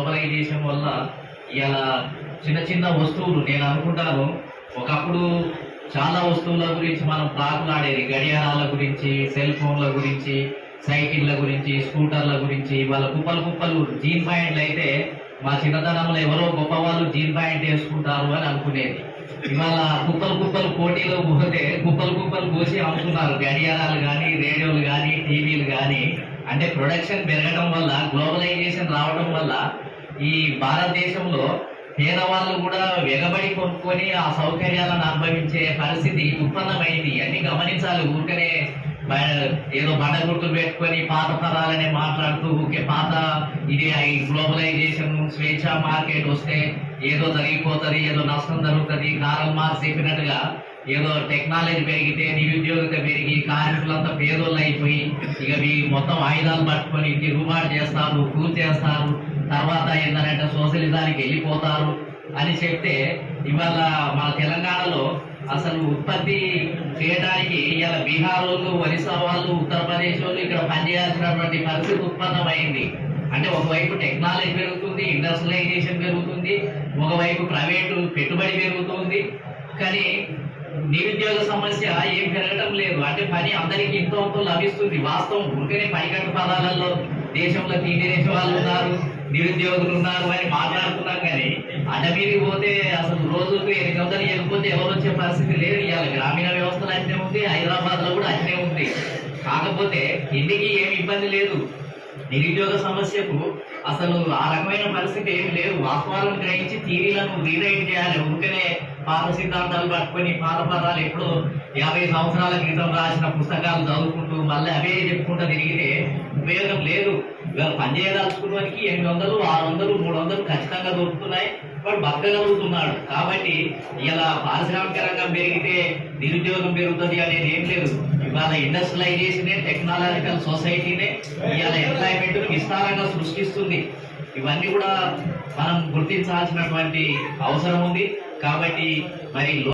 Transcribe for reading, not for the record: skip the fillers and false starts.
Globalisation వల్ల ఇలా చిన్న చిన్న వస్తువులు నేను అనుకుంటాను. ఒకప్పుడు చాలా వస్తువుల గురించి మనం ప్రాకులాడేది, గడియారాల గురించి, సెల్ ఫోన్ల గురించి, సైకిళ్ళ గురించి, స్కూటర్ల గురించి. వాళ్ళ కుప్పలు కుప్పలు జీన్ ప్యాంట్లు అయితే మా చిన్నతనంలో ఎవరో గొప్ప వాళ్ళు జీన్ ప్యాంట్ వేసుకుంటారు అని అనుకునేది. ఇవాళ కుప్పలు కుప్పలు పోటీలో పోతే కుప్పలు కుప్పలు పోసి అమ్ముతున్నారు గడియారాలు కానీ, రేడియోలు కానీ, టీవీలు కానీ. అంటే ప్రొడక్షన్ పెరగడం వల్ల, గ్లోబలైజేషన్ రావడం వల్ల ఈ భారతదేశంలో పేదవాళ్ళు కూడా వెగబడి కొనుక్కొని ఆ సౌకర్యాలను అనుభవించే పరిస్థితి ఉత్పన్నమైంది. అన్ని గమనించాలి. ఊరికనే ఏదో బండ గుర్తులు పెట్టుకొని పాత తరాలనే మాట్లాడుతూ ఊరికే పాత ఇది గ్లోబలైజేషన్, స్వేచ్ఛ మార్కెట్ వస్తే ఏదో జరిగిపోతుంది, ఏదో నష్టం జరుగుతుంది. కారల్ మార్క్స్ చెప్పినట్టుగా ఏదో టెక్నాలజీ పెరిగితే నిరుద్యోగిత పెరిగి కార్మికులంతా పేదోళ్ళు అయిపోయి ఇక మొత్తం ఆయుధాలు పట్టుకొని తిరుగుబాటు చేస్తారు, కూల్ చేస్తారు, తర్వాత ఏంటంటే సోషలిజానికి వెళ్ళిపోతారు అని చెప్తే, ఇవాళ మన తెలంగాణలో అసలు ఉత్పత్తి చేయడానికి ఇవాళ బీహార్ వాళ్ళు, ఒరిస్సా వాళ్ళు, ఉత్తరప్రదేశ్ వాళ్ళు ఇక్కడ పనిచేయాల్సినటువంటి పరిస్థితి ఉత్పన్నమైంది. అంటే ఒకవైపు టెక్నాలజీ పెరుగుతుంది, ఇండస్ట్రియలైజేషన్ పెరుగుతుంది, ఒకవైపు ప్రైవేటు పెట్టుబడి పెరుగుతుంది, కానీ నిరుద్యోగ సమస్య ఏం పెరగడం లేదు. అంటే పని అందరికీ ఇంతో లభిస్తుంది. వాస్తవం ఉంటేనే పైకట్టు పదాలలో దేశంలో తీని దేశం వాళ్ళు ఉన్నారు, నిరుద్యోగులు ఉన్నారు అని మాట్లాడుతున్నాం. కానీ అడ్డమీరికి పోతే అసలు రోజుకు 800 వెళ్ళిపోతే ఎవరు వచ్చే పరిస్థితి లేదు. ఇవాళ గ్రామీణ వ్యవస్థలు అట్నే ఉంది, హైదరాబాద్ లో కూడా అట్నే ఉంది. కాకపోతే ఇంటికి ఏమి ఇబ్బంది లేదు. నిరుద్యోగ సమస్యకు అసలు ఆ రకమైన పరిస్థితి ఏమి లేదు. వాస్తవాలను గ్రహించి థియరీలను రీరైట్ చేయాలి. ఊరికనే పాత సిద్ధాంతాలు పట్టుకొని పాత పదాలు ఎప్పుడో 50 సంవత్సరాల క్రితం రాసిన పుస్తకాలు చదువుకుంటూ మళ్ళీ అవే చెప్పుకుంటూ తిరిగితే ఉపయోగం లేదు. ఇవాళ పనిచేయదలుచుకున్నవానికి 800, 600, 300 ఖచ్చితంగా దొరుకుతున్నాయి. వాడు బతకగలుగుతున్నాడు. కాబట్టి ఇలా పారిశ్రామిక రంగం పెరిగితే నిరుద్యోగం పెరుగుతుంది అనేది ఏం లేదు. ఇవాళ ఇండస్ట్రియలైజేషనే, టెక్నాలజికల్ సొసైటీనే ఇవాళ ఎంప్లాయ్మెంట్ విస్తారంగా సృష్టిస్తుంది. ఇవన్నీ కూడా మనం గుర్తించాల్సినటువంటి అవసరం ఉంది. కాబట్టి మరి